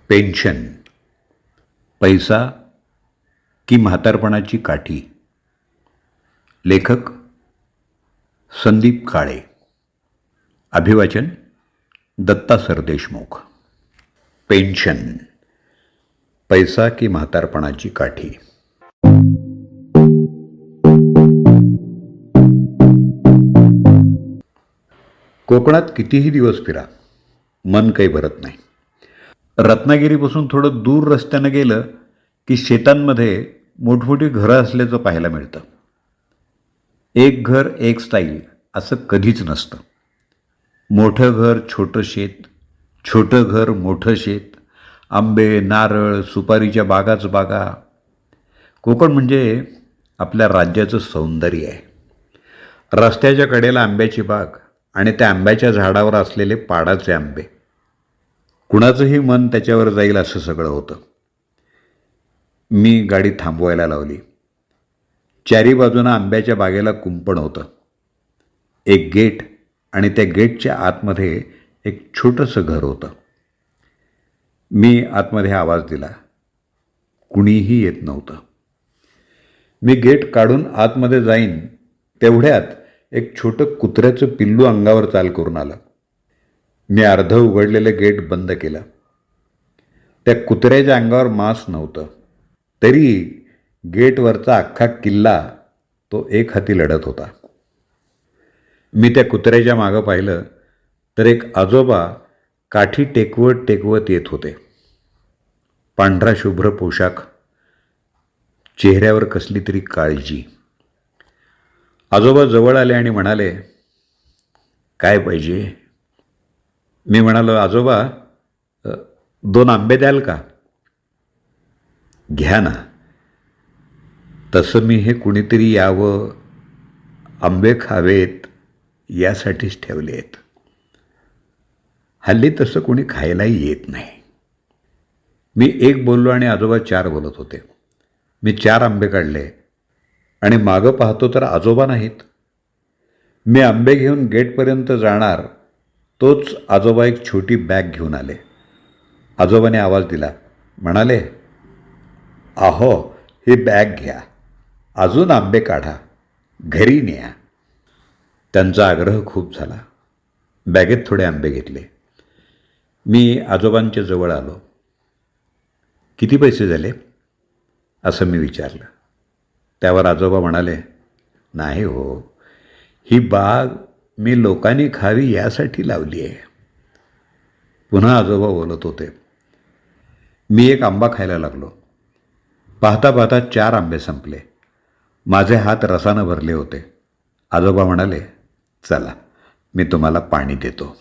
Pension, पैसा की म्हातारपणाची काठी. लेखक संदीप काळे. अभिवाचन दत्ता सरदेशमुख. पेन्शन, पैसा की म्हातारपणाची काठी. कोकणात कितीही दिवस फिरा, मन काही भरत नाही. रत्नागिरीपासून थोडं दूर रस्त्यानं गेलं की शेतांमध्ये मोठमोठी घरं असल्याचं पाहायला मिळतं. एक घर एक स्टाईल असं कधीच नसतं. मोठं घर छोटं शेत, छोटं घर मोठं शेत, आंबे नारळ सुपारीच्या बागाच बागा. कोकण म्हणजे आपल्या राज्याचं सौंदर्य आहे. रस्त्याच्या कडेला आंब्याची बाग आणि त्या आंब्याच्या झाडावर असलेले पाडाचे आंबे. कुणाचंही मन त्याच्यावर जाईल असं सगळं होतं. मी गाडी थांबवायला लावली. चारी बाजूनं आंब्याच्या बागेला कुंपण होतं. एक गेट आणि त्या गेटच्या आतमध्ये एक छोटंसं घर होतं. मी आतमध्ये आवाज दिला. कुणीही येत नव्हतं. मी गेट काढून आतमध्ये जाईन तेवढ्यात एक छोटं कुत्र्याचं पिल्लू अंगावर चाल करून आलं. मी अर्ध उघडलेलं गेट बंद केलं. त्या कुत्र्याच्या अंगावर मांस नव्हतं, तरी गेटवरचा अख्खा किल्ला तो एक हाती लढत होता. मी त्या कुत्र्याच्या मागं पाहिलं तर एक आजोबा काठी टेकवत टेकवत येत होते. पांढरा शुभ्र पोशाख, चेहऱ्यावर कसली तरी काळजी. आजोबा जवळ आले आणि म्हणाले, काय पाहिजे? मी म्हणालो, आजोबा 2 आंबे द्याल का? घ्या ना. तसं मी हे कुणीतरी यावं, आंबे खावेत यासाठीच ठेवले आहेत. हल्ली तसं कोणी खायलाही येत नाही. मी 1 बोललो आणि आजोबा 4 बोलत होते. मी 4 आंबे काढले आणि मागं पाहतो तर आजोबा नाहीत. मी आंबे घेऊन गेटपर्यंत जाणार तोच आजोबा एक छोटी बॅग घेऊन आले. आजोबाने आवाज दिला. म्हणाले, अहो ही बॅग घ्या, अजून आंबे काढा, घरी न्या. त्यांचा आग्रह खूप झाला. बॅगेत थोडे आंबे घेतले. मी आजोबांच्या जवळ आलो. किती पैसे झाले असं मी विचारलं. त्यावर आजोबा म्हणाले, नाही हो, ही बाग मी लोकांनी खावी यासाठी लावली आहे. पुन्हा आजोबा बोलत होते. मी एक आंबा खायला लागलो. पाहता पाहता 4 आंबे संपले. माझे हात रसानं भरले होते. आजोबा म्हणाले, चला मी तुम्हाला पाणी देतो.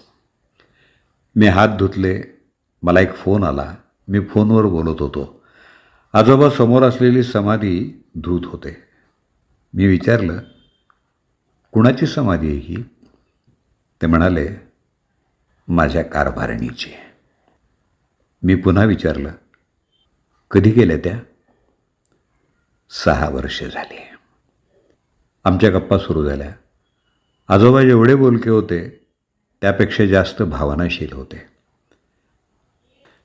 मी हात धुतले. मला एक फोन आला. मी फोनवर बोलत होतो. आजोबा समोर असलेली समाधी धूत होते. मी विचारलं, कुणाची समाधी आहे ही? ते म्हणाले, माझ्या कारभारणीची. मी पुन्हा विचारलं, कधी गेल्या त्या? 6 वर्ष झाली. आमच्या गप्पा सुरू झाल्या. आजोबा जेवढे बोलके होते त्यापेक्षा जास्त भावनाशील होते.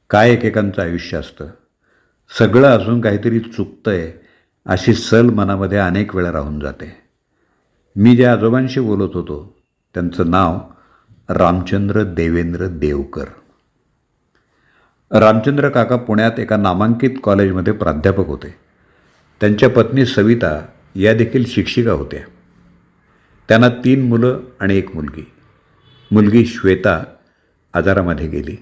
काय एकेकांचं आयुष्य असतं. सगळं अजून काहीतरी चुकतंय अशी सल मनामध्ये अनेक वेळा राहून जाते. मी ज्या आजोबांशी बोलत होतो त्यांचं नाव रामचंद्र देवेंद्र देवकर. रामचंद्र काका पुण्यात एका नामांकित कॉलेजमध्ये प्राध्यापक होते. त्यांच्या पत्नी सविता या देखील शिक्षिका होत्या. त्यांना 3 मुलं आणि 1 मुलगी. मुलगी श्वेता आजारामध्ये गेली.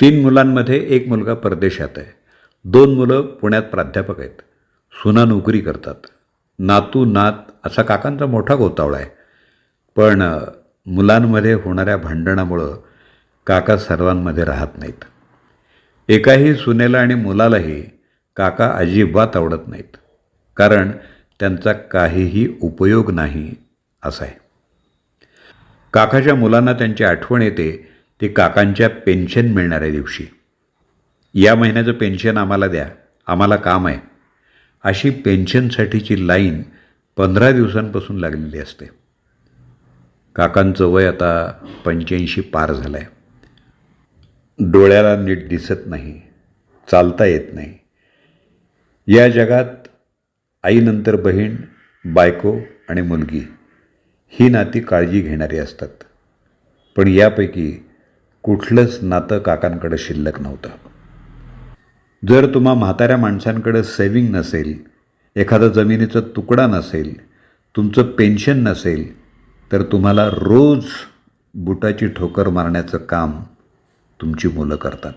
3 मुलांमध्ये 1 मुलगा परदेशात आहे. 2 मुलं पुण्यात प्राध्यापक आहेत. सुना नोकरी करतात. नातू नात असा काकांचा मोठा गोतावळा आहे. पण मुलांमध्ये होणाऱ्या भांडणामुळं काका सर्वांमध्ये राहत नाहीत. एकाही सुनेला आणि मुलालाही काका अजिबात आवडत नाहीत, कारण त्यांचा काहीही उपयोग नाही असा आहे. काकाच्या मुलांना त्यांची आठवण येते ती काकांच्या पेन्शन मिळणाऱ्या दिवशी. या महिन्याचं पेन्शन आम्हाला द्या, आम्हाला काम आहे, अशी पेन्शनसाठीची लाईन 15 दिवसांपासून लागलेली असते. काकांचं वय आता 85 पार झालं आहे. डोळ्याला नीट दिसत नाही. चालता येत नाही. या जगात आईनंतर बहीण, बायको आणि मुलगी ही नाती काळजी घेणारी असतात. पण यापैकी कुठलंच नातं काकांकडे शिल्लक नव्हतं. जर तुम्हा म्हाताऱ्या माणसांकडे सेव्हिंग नसेल, एखादा जमिनीचा तुकडा नसेल, तुमचं पेन्शन नसेल, तर तुम्हाला रोज बुटाची ठोकर मारण्याचं काम तुमची मुलं करतात.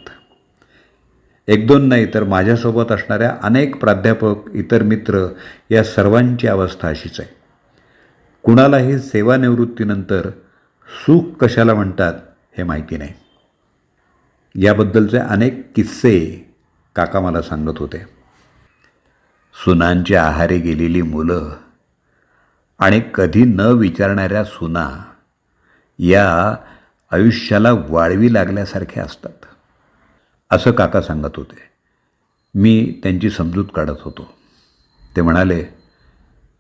एक दोन नाही तर माझ्यासोबत असणाऱ्या अनेक प्राध्यापक, इतर मित्र या सर्वांची अवस्था अशीच आहे. कुणालाही सेवानिवृत्तीनंतर सुख कशाला म्हणतात हे माहिती नाही. याबद्दलचे अनेक किस्से काका मला सांगत होते. सुनांच्या आहारी गेलेली मुलं आणि कधी न विचारणाऱ्या सुना या आयुष्याला वाळवी लागल्यासारख्या असतात असं काका सांगत होते. मी त्यांची समजूत काढत होतो. ते म्हणाले,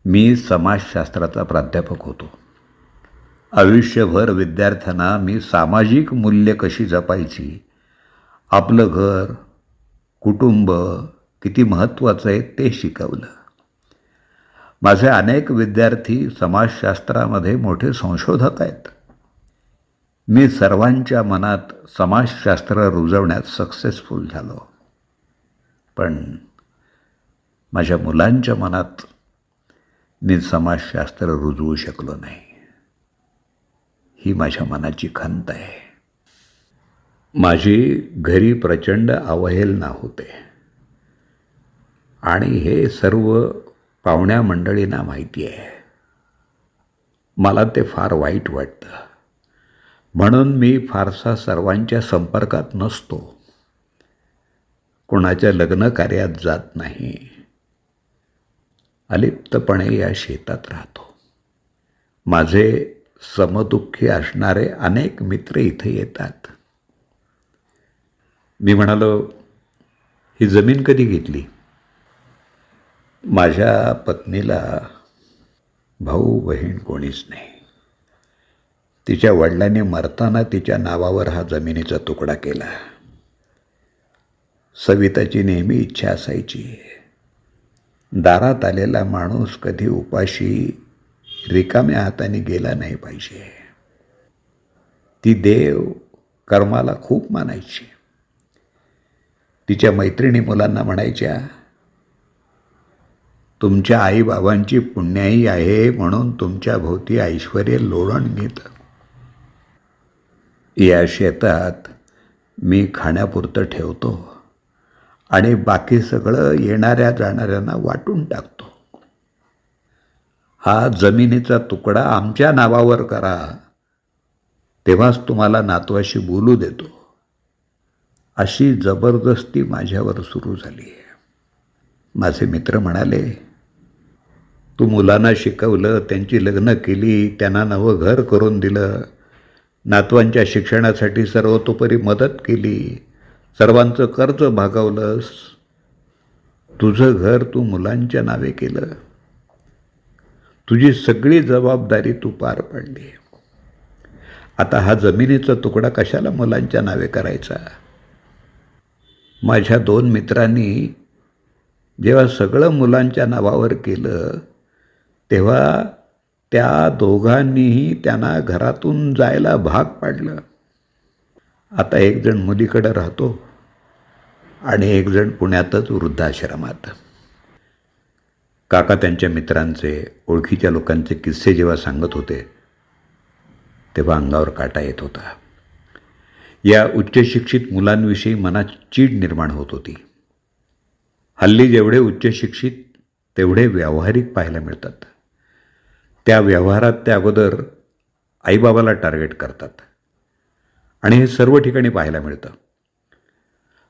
मी समाजशास्त्राचा प्राध्यापक होतो. आयुष्यभर विद्यार्थ्यांना मी सामाजिक मूल्य कशी जपायची, आपलं घर, कुटुंब किती महत्त्वाचं आहे ते शिकवलं. माझे अनेक विद्यार्थी समाजशास्त्रामध्ये मोठे संशोधक आहेत. मी सर्वांच्या मनात समाजशास्त्र रुजवण्यात सक्सेसफुल झालो. पण माझ्या मुलांच्या मनात मी समाजशास्त्र रुजवू शकलो नाही. ही माझ्या मनाची खंत आहे. माझी घरी प्रचंड अवहेलना होते आणि हे सर्व पाहुण्या मंडळींना माहिती आहे. मला ते फार वाईट वाटतं. म्हणून मी फारसा सर्वांच्या संपर्कात नसतो. कोणाच्या लग्न कार्यात जात नाही. अलिप्तपणे या शेतात राहतो. माझे समदुःखी असणारे अनेक मित्र इथे येतात. मी म्हणालो, ही जमीन कधी घेतली? माझ्या पत्नीला भाऊ बहीण कोणीच नाही. तिच्या वडिलांनी मरताना तिच्या नावावर हा जमिनीचा तुकडा केला. सविताची नेहमी इच्छा असायची, दारात आलेला माणूस कधी उपाशी रिकाम्या हाताने गेला नाही पाहिजे. ती देव कर्माला खूप मानायची. तिच्या मैत्रिणी मुलांना म्हणायच्या, तुमच्या आईबाबांची पुण्याई आहे म्हणून तुमच्या भोवती ऐश्वर्य लोळण घेतं. या शेतात मी खाण्यापुरतं ठेवतो आणि बाकी सगळं येणाऱ्या जाणाऱ्यांना वाटून टाकतो. हा जमिनीचा तुकडा आमच्या नावावर करा, तेव्हाच तुम्हाला नातवाशी बोलू देतो. अशी जबरदस्ती माझ्यावर सुरू झाली. माझे मित्र म्हणाले, तू मुलांना शिकवलं, त्यांची लग्न केली, त्यांना नवं घर करून दिलं, नातवांच्या शिक्षणासाठी सर्वतोपरी मदत केली, सर्वांचं कर्ज भागवलंस, तुझं घर तू मुलांच्या नावे केलं, तुझी सगळी जबाबदारी तू पार पाडली. आता हा जमिनीचा तुकडा कशाला मुलांच्या नावे करायचा? माझ्या दोन मित्रांनी जेव्हा सगळं मुलांच्या नावावर केलं तेव्हा त्या दोघांनीही त्यांना घरातून जायला भाग पाडलं. आता एक जण मुलीकडे राहतो आणि एक जण पुण्यातच वृद्धाश्रमात. काका त्यांच्या मित्रांचे, ओळखीच्या लोकांचे किस्से जेव्हा सांगत होते तेव्हा अंगावर काटा येत होता. या उच्चशिक्षित मुलांविषयी मनात चीड निर्माण होत होती. हल्ली जेवढे उच्चशिक्षित तेवढे व्यावहारिक पाहायला मिळतात. त्या व्यवहारात ते अगोदर आईबाबाला टार्गेट करतात आणि हे सर्व ठिकाणी पाहायला मिळतं.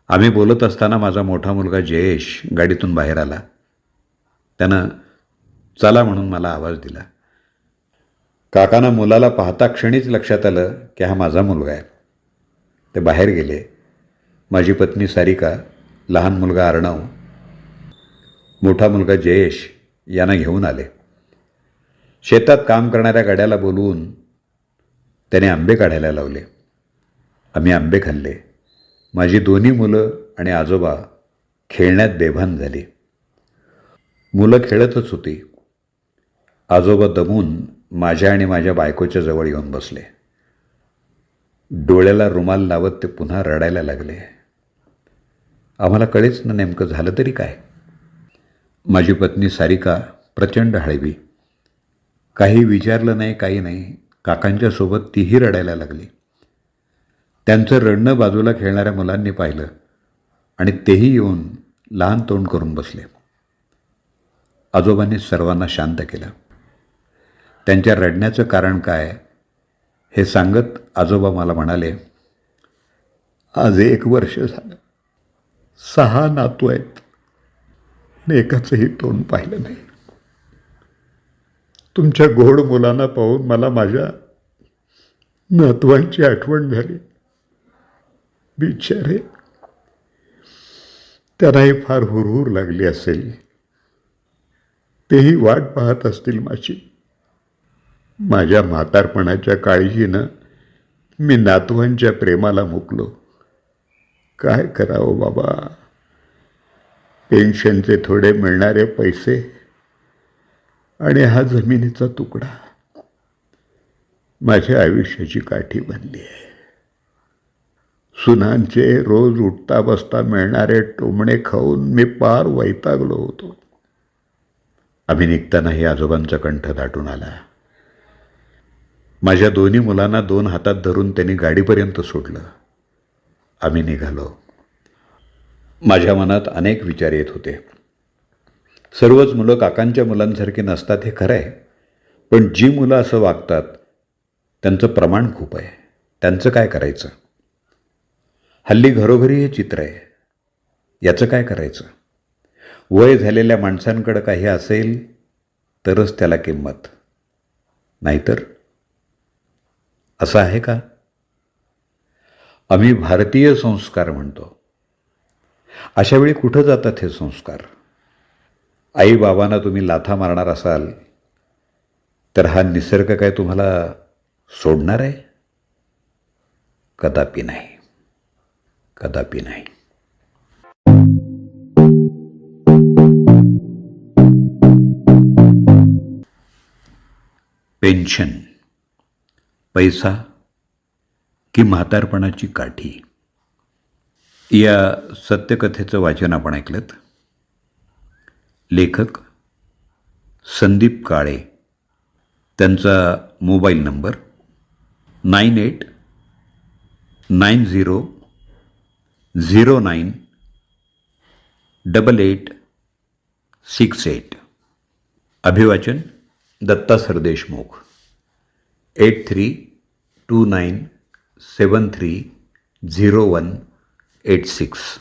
आम्ही बोलत असताना माझा मोठा मुलगा जयेश गाडीतून बाहेर आला. त्यानं चला म्हणून मला आवाज दिला. काकांना मुलाला पाहता क्षणीच लक्षात आलं की हा माझा मुलगा आहे. ते बाहेर गेले. माझी पत्नी सारिका, लहान मुलगा अर्णव, मोठा मुलगा जयेश यांना घेऊन आले. शेतात काम करणाऱ्या गाड्याला बोलवून त्याने आंबे काढायला लावले. आम्ही आंबे खाल्ले. माझी दोन्ही मुलं आणि आजोबा खेळण्यात बेभान झाली. मुलं खेळतच होती. आजोबा दमून माझ्या आणि माझ्या बायकोच्या जवळ येऊन बसले. डोळ्याला रुमाल लावत ते पुन्हा रडायला लागले. आम्हाला कळेच ना नेमकं झालं तरी काय. माझी पत्नी सारिका प्रचंड हळवी. काही विचारलं नाही, काही नाही. काकांच्या सोबत तीही रडायला लागली. त्यांचं रडणं बाजूला खेळणाऱ्या मुलांनी पाहिलं आणि तेही येऊन लहान तोंड करून बसले. आजोबांनी सर्वांना शांत केलं. त्यांच्या रडण्याचं कारण काय हे सांगत आजोबा मला म्हणाले, आज 1 वर्ष झालं. 6 नातू आहेत. एकाचंही तोंड पाहिलं नाही. तुमच्या गोड मुलांना पाहून मला माझ्या नातवांची आठवण झाली. बिचारे, त्यांनाही फार हुरहुर लागली असेल. तेही वाट पाहत असतील माझी. माझ्या म्हातारपणाच्या काळजीनं मी नातवांच्या प्रेमाला मुकलो. काय करावं बाबा. पेन्शनचे थोडे मिळणारे पैसे आणि हा जमिनीचा तुकडा माझ्या आयुष्याची काठी बनली आहे. सुनांचे रोज उठता बसता मिळणारे टोमणे खाऊन मी पार वैतागलो होतो. आम्ही निघतानाही आजोबांचा कंठ दाटून आला. माझ्या दोन्ही मुलांना 2 हातात धरून त्यांनी गाडीपर्यंत सोडलं. आम्ही निघालो. माझ्या मनात अनेक विचार येत होते. सर्वच मुलं काकांच्या मुलांसारखी नसतात हे खरं आहे, पण जी मुलं असं वागतात त्यांचं प्रमाण खूप आहे. त्यांचं काय करायचं. हल्ली घरोघरी हे चित्र आहे. याचं काय करायचं. वय झालेल्या माणसांकडं काही असेल तरच त्याला किंमत, नाहीतर असं आहे का. आम्ही भारतीय संस्कार म्हणतो. अशा वेळी कुठं जातात हे संस्कार. आई बाबांना तुम्ही लाथा मारणार असाल तर हा निसर्ग काय तुम्हाला सोडणार आहे. कदापि नाही, कदापि नाही. पेन्शन, पैसा की म्हातारपणाची काठी, या सत्यकथेचं वाचन आपण ऐकलंत. लेखक संदीप काळे. त्यांचा मोबाईल नंबर 9890098868. अभिवाचन दत्ता सरदेशमुख. 8329730186.